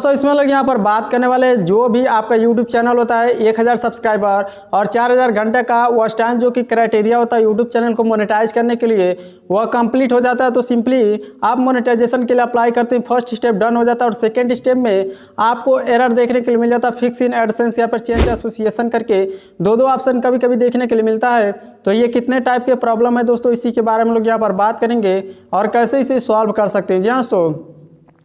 दोस्तों इसमें लोग यहाँ पर बात करने वाले जो भी आपका यूट्यूब चैनल होता है 1000 सब्सक्राइबर और 4000 घंटे का वॉच टाइम जो कि क्राइटेरिया होता है यूट्यूब चैनल को मोनेटाइज करने के लिए वह कंप्लीट हो जाता है। तो सिंपली आप मोनेटाइजेशन के लिए अप्लाई करते हैं, फर्स्ट स्टेप डन हो जाता है और सेकेंड स्टेप में आपको एरर देखने के लिए मिल जाता है फिक्स इन एडसेंस या फिर चेंज एसोसिएशन करके दो ऑप्शन कभी कभी देखने के लिए मिलता है। तो ये कितने टाइप के प्रॉब्लम है दोस्तों, इसी के बारे में लोग यहाँ पर बात करेंगे और कैसे इसे सॉल्व कर सकते हैं। जी हाँ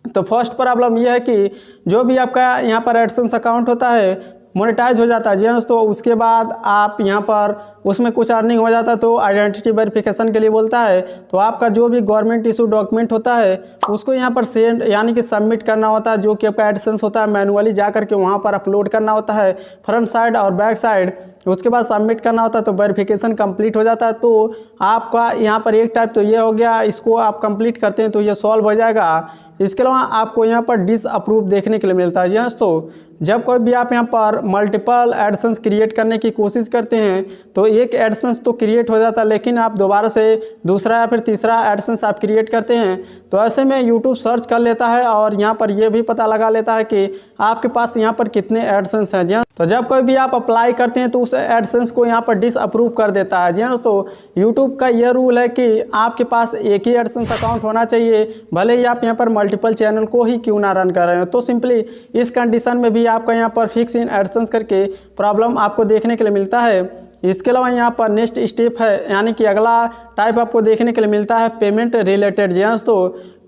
तो फर्स्ट प्रॉब्लम यह है कि जो भी आपका यहाँ पर एडसेंस अकाउंट होता है मोनेटाइज हो जाता है। जी हाँ तो उसके बाद आप यहाँ पर उसमें कुछ अर्निंग हो जाता है तो आइडेंटिटी वेरिफिकेशन के लिए बोलता है। तो आपका जो भी गवर्नमेंट इशू डॉक्यूमेंट होता है उसको यहाँ पर सेंड यानी कि सबमिट करना होता है, जो कि आपका एडसेंस होता है मैनुअली जा करके वहाँ पर अपलोड करना होता है फ्रंट साइड और बैक साइड। उसके बाद सबमिट करना होता है तो वेरिफिकेशन कंप्लीट हो जाता है। तो आपका यहाँ पर एक टाइप तो ये हो गया, इसको आप कंप्लीट करते हैं तो ये सॉल्व हो जाएगा। इसके अलावा आपको यहाँ पर डिसअप्रूव देखने के लिए मिलता है। जी हाँ तो जब कोई भी आप यहाँ पर मल्टीपल एडसेंस क्रिएट करने की कोशिश करते हैं तो एक एडसेंस तो क्रिएट हो जाता है, लेकिन आप दोबारा से दूसरा या फिर तीसरा एडसेंस आप क्रिएट करते हैं तो ऐसे में यूट्यूब सर्च कर लेता है और यहाँ पर ये भी पता लगा लेता है कि आपके पास यहाँ पर कितने एडसेंस हैं। जी हाँ तो जब कोई भी आप अप्लाई करते हैं तो उस एडसेंस को यहाँ पर डिसअप्रूव कर देता है। जी हाँ तो यूट्यूब का यह रूल है कि आपके पास एक ही एडसेंस अकाउंट होना चाहिए, भले ही आप यहाँ पर मल्टीपल चैनल को ही क्यों ना रन कर रहे हो। तो सिंपली इस कंडीशन में भी आपका यहाँ पर फिक्स इन एडसेंस करके प्रॉब्लम आपको देखने के लिए मिलता है। इसके अलावा यहाँ पर नेक्स्ट स्टेप है यानी कि अगला टाइप आपको देखने के लिए मिलता है पेमेंट रिलेटेड। जी हाँ तो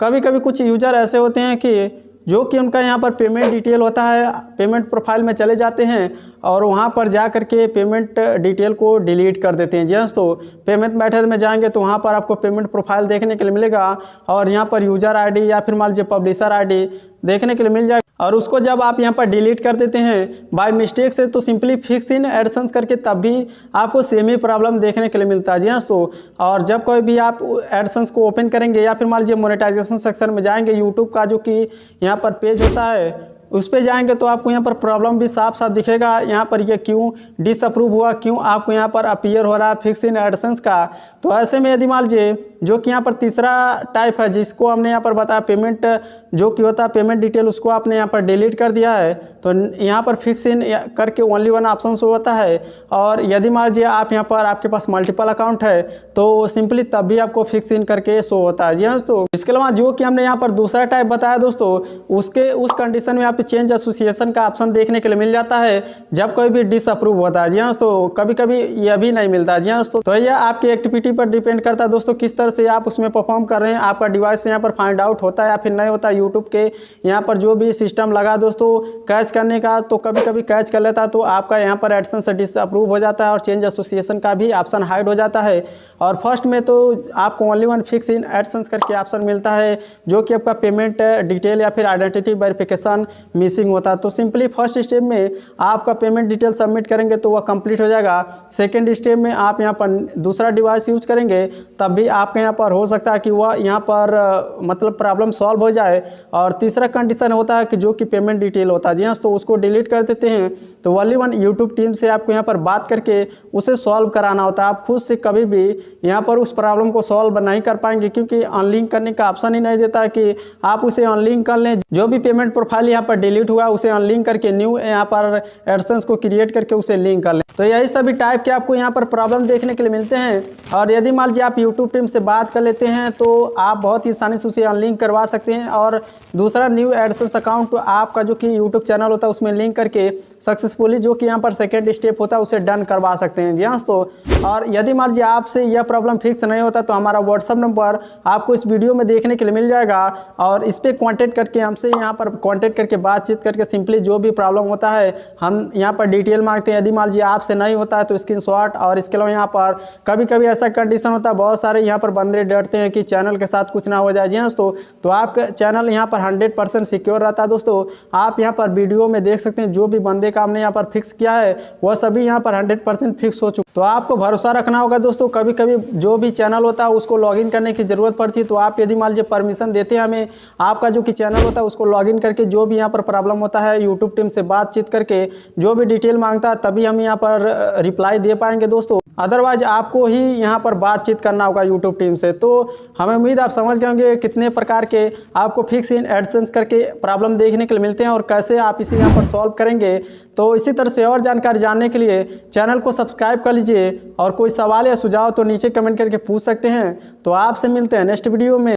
कभी कभी कुछ यूजर ऐसे होते हैं कि जो कि उनका यहाँ पर पेमेंट डिटेल होता है, पेमेंट प्रोफाइल में चले जाते हैं और वहाँ पर जा करके पेमेंट डिटेल को डिलीट कर देते हैं। जी हाँ तो पेमेंट मेथड में जाएंगे तो वहाँ पर आपको पेमेंट प्रोफाइल देखने के लिए मिलेगा और यहाँ पर यूजर आईडी या फिर मान लीजिए पब्लिशर आईडी देखने के लिए मिल जाएगा। और उसको जब आप यहाँ पर डिलीट कर देते हैं बाय मिस्टेक से तो सिंपली फिक्स इन एडसेंस करके तब भी आपको सेम ही प्रॉब्लम देखने के लिए मिलता है। जी हाँ तो और जब कोई भी आप एडसेंस को ओपन करेंगे या फिर मान लीजिए मोनेटाइजेशन सेक्शन में जाएंगे यूट्यूब का जो कि यहाँ पर पेज होता है उस पे जाएंगे तो आपको यहाँ पर प्रॉब्लम भी साफ साफ दिखेगा, यहाँ पर ये क्यों डिसअप्रूव हुआ, क्यों आपको यहाँ पर अपीयर हो रहा है फिक्स इन एडसेंस का। तो ऐसे में यदि मान लीजिए जो कि यहाँ पर तीसरा टाइप है जिसको हमने यहाँ पर बताया पेमेंट जो कि होता है पेमेंट डिटेल उसको आपने यहाँ पर डिलीट कर दिया है तो यहाँ पर फिक्स इन करके ओनली वन ऑप्शन शो होता है। और यदि मान लीजिए आप यहाँ पर आपके पास मल्टीपल अकाउंट है तो सिंपली तब भी आपको फिक्स इन करके शो होता है। जी हाँ तो इसके अलावा जो कि हमने यहाँ पर दूसरा टाइप बताया दोस्तों उसके उस कंडीशन में आप चेंज एसोसिएशन का ऑप्शन देखने के लिए मिल जाता है जब कोई भी डिसअप्रूव होता है। जी हाँ तो कभी कभी यह भी नहीं मिलता है। जी हाँ तो यह आपकी एक्टिविटी पर डिपेंड करता है दोस्तों किस तरह से आप उसमें परफॉर्म कर रहे हैं, आपका डिवाइस यहाँ पर फाइंड आउट होता है या फिर नहीं होता है। यूट्यूब के यहाँ पर जो भी सिस्टम लगा दोस्तों कैच करने का तो कभी कभी कैच कर लेता है तो आपका यहाँ पर एडसेंस डिसअप्रूव हो जाता है और चेंज एसोसिएशन का भी ऑप्शन हाइड हो जाता है। और फर्स्ट में तो आपको only one fix in AdSense करके ऑप्शन मिलता है जो कि आपका पेमेंट डिटेल या फिर आइडेंटिटी वेरिफिकेशन मिसिंग होता है। तो सिंपली फर्स्ट स्टेप में आपका पेमेंट डिटेल सबमिट करेंगे तो वह कंप्लीट हो जाएगा। सेकंड स्टेप में आप यहाँ पर दूसरा डिवाइस यूज करेंगे तब भी आपके यहाँ पर हो सकता है कि वह यहाँ पर मतलब प्रॉब्लम सॉल्व हो जाए। और तीसरा कंडीशन होता है कि जो कि पेमेंट डिटेल होता है। जी हाँ तो उसको डिलीट कर देते हैं तो ओनली वन यूट्यूब टीम से आपको यहाँ पर बात करके उसे सॉल्व कराना होता है। आप खुद से कभी भी यहाँ पर उस प्रॉब्लम को सॉल्व नहीं कर पाएंगे क्योंकि अनलिंक करने का ऑप्शन ही नहीं देता है कि आप उसे अनलिंक कर लें। जो भी पेमेंट प्रोफाइल यहाँ पर डिलीट हुआ उसे अनलिंक करके न्यू यहाँ पर एडसेंस को क्रिएट करके उसे लिंक कर लें। तो यही सभी टाइप के आपको यहाँ पर प्रॉब्लम देखने के लिए मिलते हैं। और यदि मान लीजिए आप यूट्यूब टीम से बात कर लेते हैं तो आप बहुत ही आसानी से उसे अनलिंक करवा सकते हैं और दूसरा न्यू एडसेंस अकाउंट आपका जो कि यूट्यूब चैनल होता है उसमें लिंक करके सक्सेसफुली जो कि यहाँ पर सेकेंड स्टेप होता है उसे डन करवा सकते हैं। जी हाँ तो और यदि मान लीजिए आपसे यह प्रॉब्लम फिक्स नहीं होता तो हमारा व्हाट्सअप नंबर आपको इस वीडियो में देखने के लिए मिल जाएगा और इस पर कॉन्टेक्ट करके हमसे यहाँ पर कॉन्टेक्ट करके बातचीत करके सिंपली जो भी प्रॉब्लम होता है हम यहाँ पर डिटेल मांगते हैं। यदि मान लीजिए आपसे नहीं होता है तो स्क्रीनशॉट। और इसके अलावा यहाँ पर कभी कभी ऐसा कंडीशन होता है बहुत सारे यहाँ पर बंदे डरते हैं कि चैनल के साथ कुछ ना हो जाए। जी हाँ तो आपका चैनल यहाँ पर 100% सिक्योर रहता है दोस्तों। आप यहाँ पर वीडियो में देख सकते हैं जो भी बंदे का हमने यहाँ पर फिक्स किया है वह सभी यहाँ पर 100% फिक्स हो चुका है। तो आपको भरोसा रखना होगा दोस्तों। कभी कभी जो भी चैनल होता है उसको लॉगिन करने की ज़रूरत पड़ती है, तो आप यदि मान लीजिए परमिशन देते हैं हमें, आपका जो कि चैनल होता है उसको लॉगिन करके जो भी यहाँ पर प्रॉब्लम होता है यूट्यूब टीम से बातचीत करके जो भी डिटेल मांगता है तभी हम यहाँ पर रिप्लाई दे पाएंगे दोस्तों। अदरवाइज आपको ही यहाँ पर बातचीत करना होगा यूट्यूब टीम से। तो हमें उम्मीद आप समझ गए होंगे कितने प्रकार के आपको फिक्स इन एडसेंस करके प्रॉब्लम देखने के लिए मिलते हैं और कैसे आप इसे यहाँ पर सॉल्व करेंगे। तो इसी तरह से और जानकारी जानने के लिए चैनल को सब्सक्राइब कर लीजिए और कोई सवाल या सुझाव तो नीचे कमेंट करके पूछ सकते हैं। तो आपसे मिलते हैं नेक्स्ट वीडियो में।